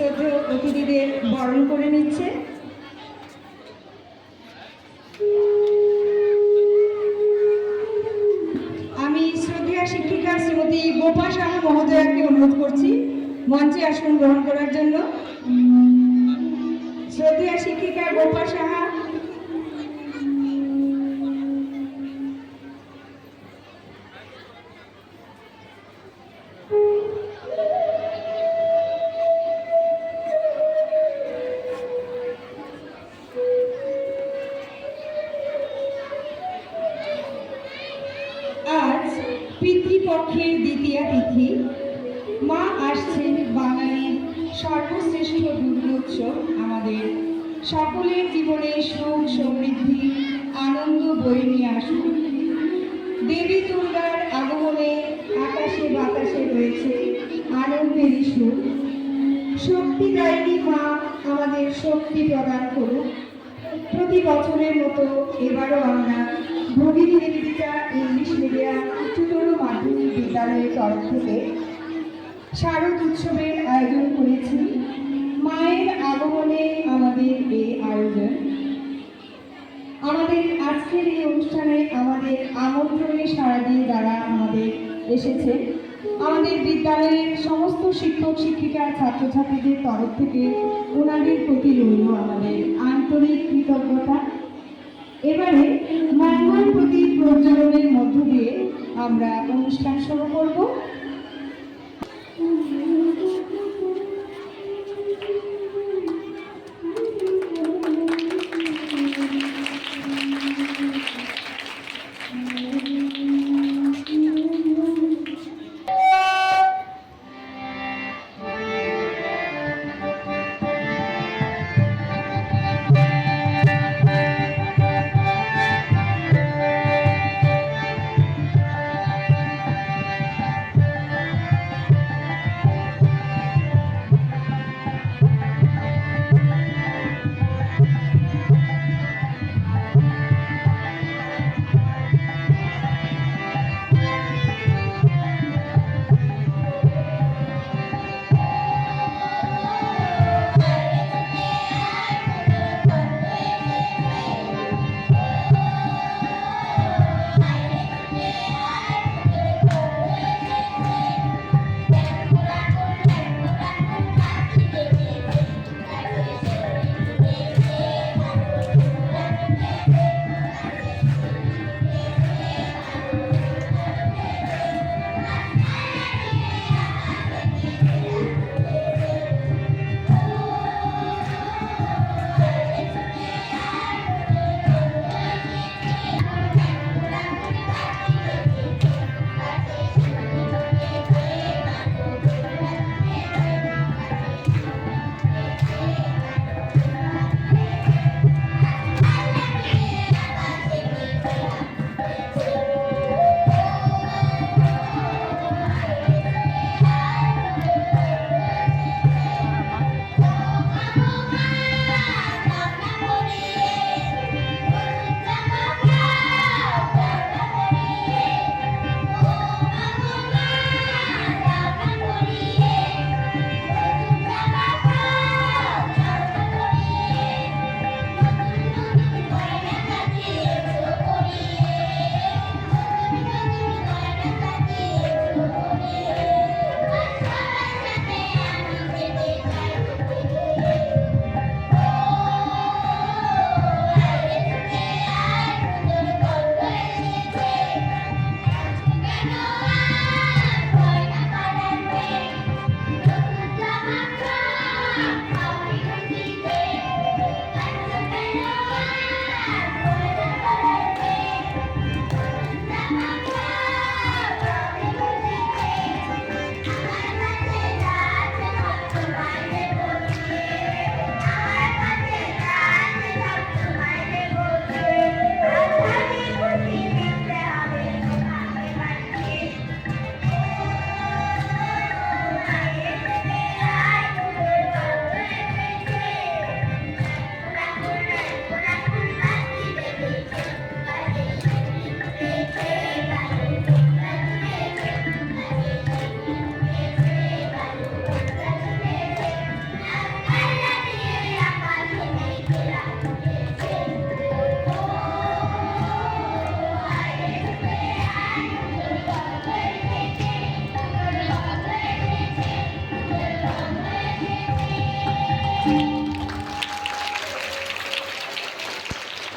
শ্রদ্ধেয় অতিথিদের বরণ করে নিচ্ছে। আমি শ্রদ্ধেয় শিক্ষিকা শ্রীমতী গোপা সাহা মহোদয়াকে অনুরোধ করছি মঞ্চে আসন গ্রহণ করার জন্য। শ্রদ্ধেয় শিক্ষিকা গোপা সাহা। আজ পিতৃপক্ষের দ্বিতীয়া তিথি। মা আসছেন বাঙালির সর্বশ্রেষ্ঠ দুর্গোৎসব আমাদের সকলের জীবনে সুখ সমৃদ্ধি আনন্দ বয়ে নিয়ে আসুন। দেবী দুর্গার আগমনে আকাশে বাতাসে রয়েছে আনন্দের সুর। শক্তিদায়িনী মা আমাদের শক্তি প্রদান করুক। প্রতি বছরের মতো এবারও আমরা ভগিনী নিবেদিতা ইংলিশ মিডিয়াম উচ্চতর মাধ্যমিক বিদ্যালয়ের তরফ থেকে শারদ উৎসবের আয়োজন করেছি। মায়ের আগমনে আমাদের এই আয়োজন। আমাদের আজকের এই অনুষ্ঠানে আমাদের আমন্ত্রণে সাড়া দিয়ে যারা আমাদের এসেছে, আমাদের বিদ্যালয়ের সমস্ত শিক্ষক শিক্ষিকা ছাত্রছাত্রীদের তরফ থেকে ওনাদের প্রতি রইল আমাদের আন্তরিক কৃতজ্ঞতা। এবারে মঙ্গল প্রদীপ প্রজ্বলনের মধ্য দিয়ে আমরা অনুষ্ঠান শুরু করব।